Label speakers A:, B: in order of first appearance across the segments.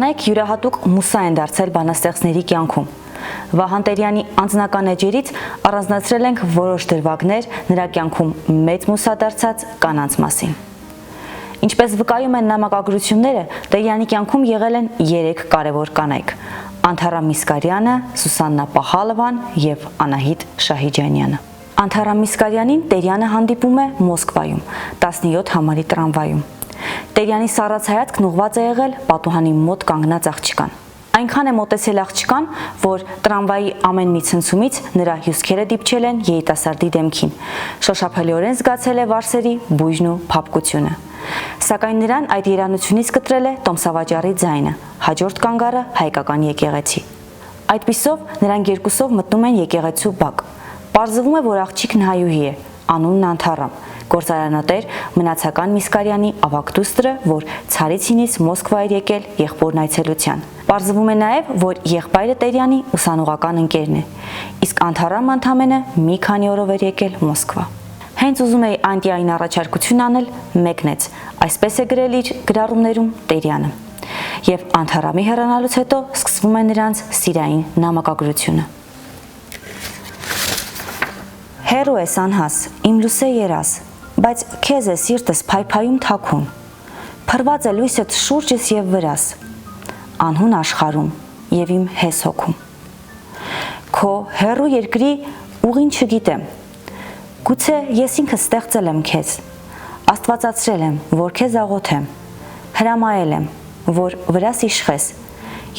A: Կանայք յուրահատուկ մուսա են դարձել բանաստեղծների կյանքում։ Վահան Տերյանի անձնական էջերից առանձնացրել ենք որոշ դրվագներ նրա կյանքում մեծ մուսա դարձած կանանց մասին։ Ինչպես վկայում են նամակագրությունները, Տերյանի կյանքում եղել են 3 կարևոր կանայք՝ Անթառամ Միսկարյանը, Սուսաննա Պախալովան և Անահիտ Շահիջանյանը։ Անթառամ Միսկարյանին Տերյանը հանդիպում է Մոսկվայում, 17 համարի տրամվայում։ Տերյանի սառած հայացքն ուղղված է եղել պատուհանի մոտ կանգնած աղջկան։ Այնքան է մոտեցել աղջկան, որ տրամվայի ամեն մի ցնցումից նրա հյուսքերը դիպչել են երիտասարդի դեմքին, շոշափելիորեն զգացել է վարսերի բույժն ու փափկությունը։ Սակայն նրան այդ երանությունից կտրել է տոմսավաճառի ձայնը, հաջորդ կանգառը հայկական եկեղեցի։ Այդպիսով նրանք երկուսով մտնում են եկեղեցու բակ։ Պարզվում է, որ աղջիկն հայուհի է, անունն Անթառամ, գործարանատեր Մնացական Միսկարյանի ավագ դուստրը, որ Ցարիցինից Մոսկվա էր եկել եղբորն այցելության։ Պարզվում է նաև, որ եղբայրը Տերյանի ուսանողական ընկերն է, իսկ Անթառամը ընդամենը մի քանի օրով էր եկել Մոսկվա։ Հենց ուզում էի անտիային առաջարկություն անել, մեկնեց, այսպես է գրել իր գրառումներում Տերյանը։ Եվ Անթառամի հեռանալուց հետո սկսվում է նրանց սիրային նամակագրությունը։ Հերու ես անհաս, իմ լուսե երաս, բայց քեզ է սիրտս փայփայում թաքուն, փրված է լույսդ շուրջս և վրաս, անհուն աշխարհում և իմ հես հոգում։ Քո հերու երկրի ուղին չգիտեմ, գուցե ես ինքս ստեղծել եմ քեզ, աստվածացրել եմ, որ քեզ աղոթեմ, հրամայել եմ, որ վրաս իշխես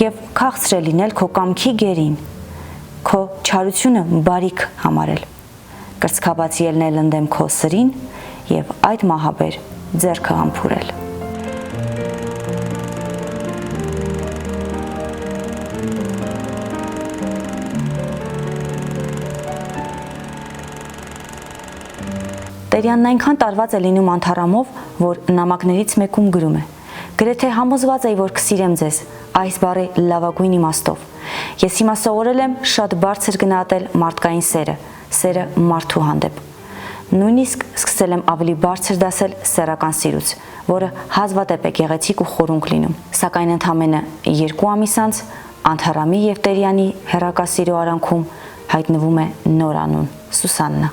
A: և քաղցր է լինել քո կամքի գերին, քո չարությունը բարիք համարել, կրծքաբաց ելնել ընդեմ քո սրին և այդ մահաբեր ձեռքը համբուրել։ Տերյանն այնքան տարված է լինում Անթառամով, որ նամակներից մեկում գրում է. «Գրեթե համոզված էի, որ կսիրեմ ձեզ, այս բառի լավագույն իմաստով։ Ես հիմա սովորել եմ շատ բարձր գնահատել մարդկային սերը մարդու հանդեպ։ Նույնիսկ սկսել եմ ավելի բարձր դասել սեռական սիրուց, որը հազվադեպ է գեղեցիկ ու խորունկ լինում։ Սակայն ընդամենը 2 ամիս անց Անթառամի և Տերյանի հեռակասիրո արանքում հայտնվում է նոր անուն՝ Սուսաննա։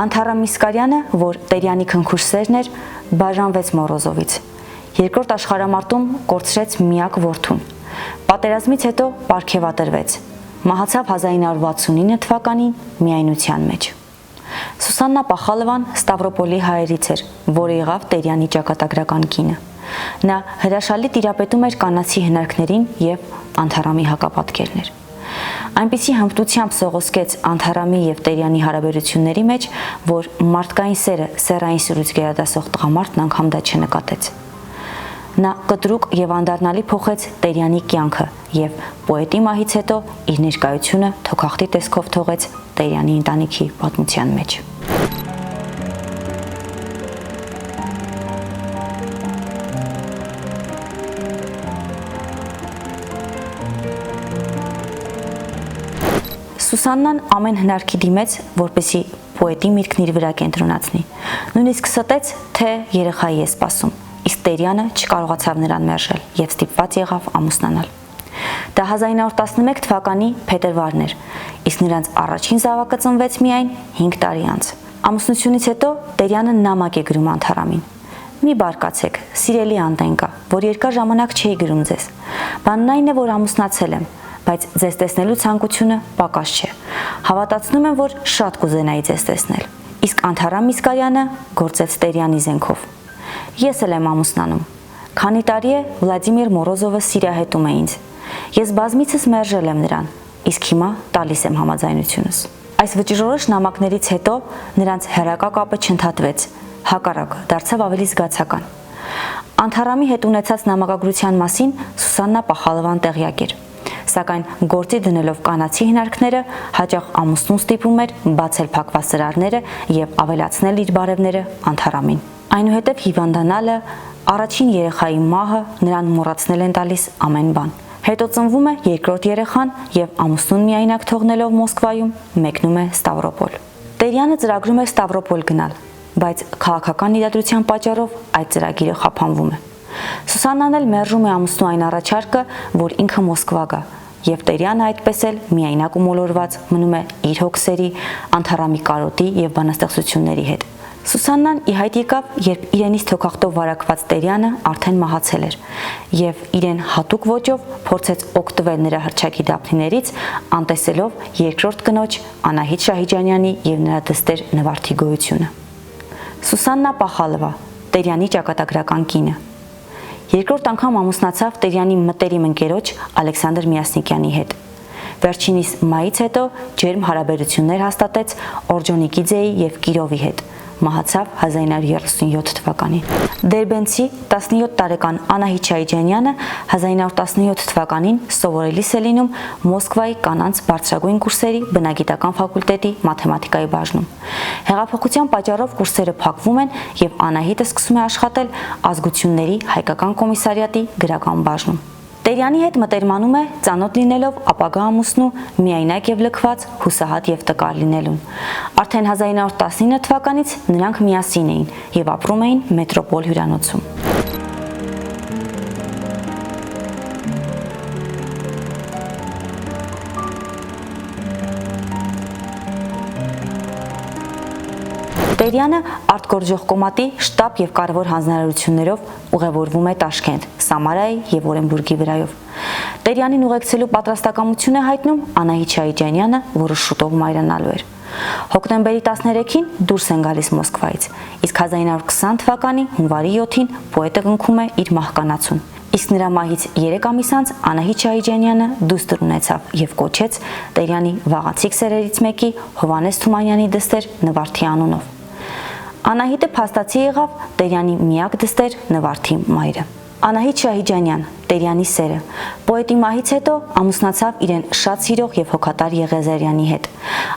A: Անթառամ Միսկարյանը, որ Տերյանի քնքուշ սերն էր, բաժանվեց Մորոզովից։ Երկրորդ աշխարհամարտում կորցրեց միակ որդուն։ Պատերազմից հետո պարգևատրվեց։ Մահացավ 1969 թվականին միայնության մեջ։ Սուսաննա Պախալովան Ստավրոպոլի հայերից էր, որը եղավ Տերյանի ճակատագրական կինը։ Նա հրաշալի տիրապետում էր կանացի հնարքներին և Անթառամի հակապատկերներ։ Այնպիսի հմտությամբ սողոսկեց Անթառամի և Տերյանի հարաբերությունների մեջ, որ մարդկային սերը սեռային սիրուց գերադասող տղամարդն անգամ դա չնկատեց։ Նա կտրուկ և անդառնալի փոխեց Տերյանի կյանքը և պոետի մահից հետո իր ներկայությունը թոքախտի տեսքով թողեց Տերյանի ընտանիքի պատմության մեջ։ Սուսաննան ամեն հնարքի դիմեց, որպեսզի պոետի միտքն իր վրա կենտրոնացնի։ Նույնիսկ ստեց, թե երեխայի է սպասում, իսկ Տերյանը չկարողացավ նրան մերժել և ստիպված եղավ ամուսնանալ։ Դա 1911 թվականի փետրվարն էր, իսկ նրանց առաջին զավակը ծնվեց միայն 5 տարի անց։ Ամուսնությունից հետո Տերյանը նամակ է գրում Անթառամին. «Մի բարկացեք, սիրելի Անտենկա, որ երկար ժամանակ չէի գրում ձեզ։ Բանն այն է, որ ամուսնացել եմ, բայց ձեզ տեսնելու ցանկությունը պակաս չէ։ Հավատացնում եմ, որ շատ կուզենայի ձեզ տեսնել»։ Իսկ Անթառամ Միսկարյանը գործեց Տերյանի զենքով. «Ես էլ եմ ամուսնանում։ Քանի տարի է Վլադիմիր Մորոզովը սիրահետում է ինձ։ Ես բազմիցս մերժել եմ նրան, իսկ հիմա տալիս եմ համաձայնությունս»։ Այս վճռորոշ նամակներից հետո նրանց հեռակա կապը չընդհատվեց, հակառակը դարձավ ավելի զգացական։ Անթառամի հետ ունեցած նամակագրության մասին Սուսաննա Պախալովան տեղյակ էր, սակայն գործի դնելով կանացի հնարքները հաճախ ամուսնուն ստիպում էր բացել փակված սրարները և ավելացնել իր բարևները Անթառամին։ Այնուհետև հիվանդանալը, առաջին երեխայի մահը նրան մոռացնել են տալիս ամեն բան։ Հետո ծնվում է երկրորդ երեխան և ամուսնուն միայնակ թողնելով Մոսկվայում մեկնում է Ստավրոպոլ։ Տերյանը ծրագրում էր Ստավրոպոլ գնալ, բայց քաղաքական իրադրության պատճառով այդ ծրագիրը խափանվում է։ Սուսաննան էլ մերժում է ամուսնու այն առաջարկը, որ ինքը Մոսկվա գա, եւ Տերյանը այդպես էլ միայնակ ու մոլորված մնում է իր հոգսերի, անթառամի կարոտի եւ բանաստեղծությունների հետ։ Սուսաննան ի հայտ եկավ, երբ իրենից թոքախտով վարակված Տերյանը արդեն մահացել էր եւ իրեն հատուկ ոճով փորձեց օգտվել նրա հռչակի դափնիներից, անտեսելով երկրորդ կնոջ Անահիտ Շահիջանյանի եւ նրա դստեր Նվարդի գոյությունը։ Սուսաննա Պախալովա, Տերյանի ճակատագրական կինը, երկրորդ անգամ ամուսնացավ Տերյանի մտերիմ ընկերոջ Ալեքսանդր Միասնիկյանի հետ։ Վերջինիս մայից հետո ջերմ հարաբերություններ հաստատեց Օրջոնիկիձեի եւ Կիրովի հետ։ Մահացավ 1937 թվականին։ Դերբենցի 17 տարեկան Անահիտ Շահիջանյանը 1917 թվականին սովորելիս է լինում Մոսկվայի կանանց բարձրագույն կուրսերի բնագիտական ֆակուլտետի մաթեմատիկայի բաժնում։ Հեղափոխության պատճառով կուրսերը փակվում են եւ Անահիտը սկսում է աշխատել ազգությունների հայկական կոմիսարիատի գրական բաժնում։ Տերյանի հետ մտերմանում է ծանոթ լինելով ապագա ամուսնու միայնակ եւ լքված, հուսահատ եւ տկար լինելուն։ Արդեն 1919 թվականից նրանք միասին էին եւ ապրում էին մետրոպոլ հյուրանոցում։ Տերյանը արտգործող կոմատի շտաբ եւ կարևոր հանձնարարություններով ուղևորվում է Տաշկենտ, Սամարայի եւ Օրենբուրգի վրայով։ Տերյանին ուղեկցելու պատրաստակամություն է հայտնում Անահիտ Շահիջանյանը, որը շուտով մայրանալու էր։ Հոկտեմբերի 13-ին դուրս են գալիս Մոսկվայից, իսկ 1920 թվականի հունվարի 7-ին պոետը կնքում է իր մահկանացուն։ Իսկ նրա մահից 3 ամիս անց Անահիտ Շահիջանյանը դուստր ունեցավ եւ կոչեց Տերյանի վաղացիկ սերերից մեկի Հովհաննես Թումանյանի դստեր Նվարդի անունով։ Անահիտը փաստացի եղավ Տերյանի միակ դստեր Նվարդի մայրը։ Անահիտ Շահիջանյան, Տերյանի սերը, պոետի մահից հետո ամուսնացավ իրեն շատ սիրող եւ հոգատար Եղեզարյանի հետ։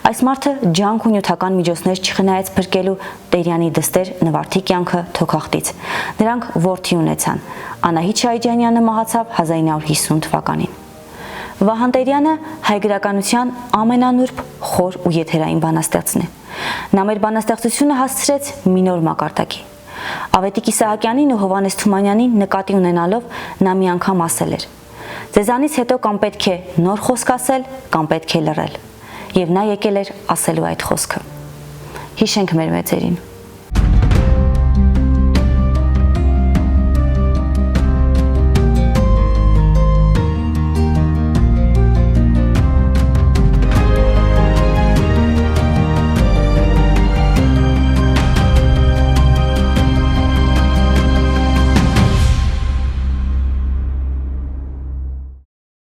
A: Այս մարդը ջանք ու նյութական միջոցներ չխնայեց փրկելու Տերյանի դստեր Նվարդի կյանքը թոքախտից։ Նրանք որդի ունեցան։ Անահիտ Շահիջանյանը մահացավ 1950 թվականին։ Վահան Տերյանը հայ գրականության ամենանուրբ, խոր ու եթերային բանաստեղծն է։ Նա մեր բանաստեղծությունը հասցրեց մի նոր մակարդակի։ Ավետիք Իսահակյանին ու Հովհաննես Թումանյանին նկատի ունենալով նա մի անգամ ասել էր. «Ձեզանից հետո կամ պետք է նոր խոսք ասել, կամ պետք է լռել»։ Եվ նա եկել էր ասելու այդ խոսքը։ Հիշենք մեր մեծերին։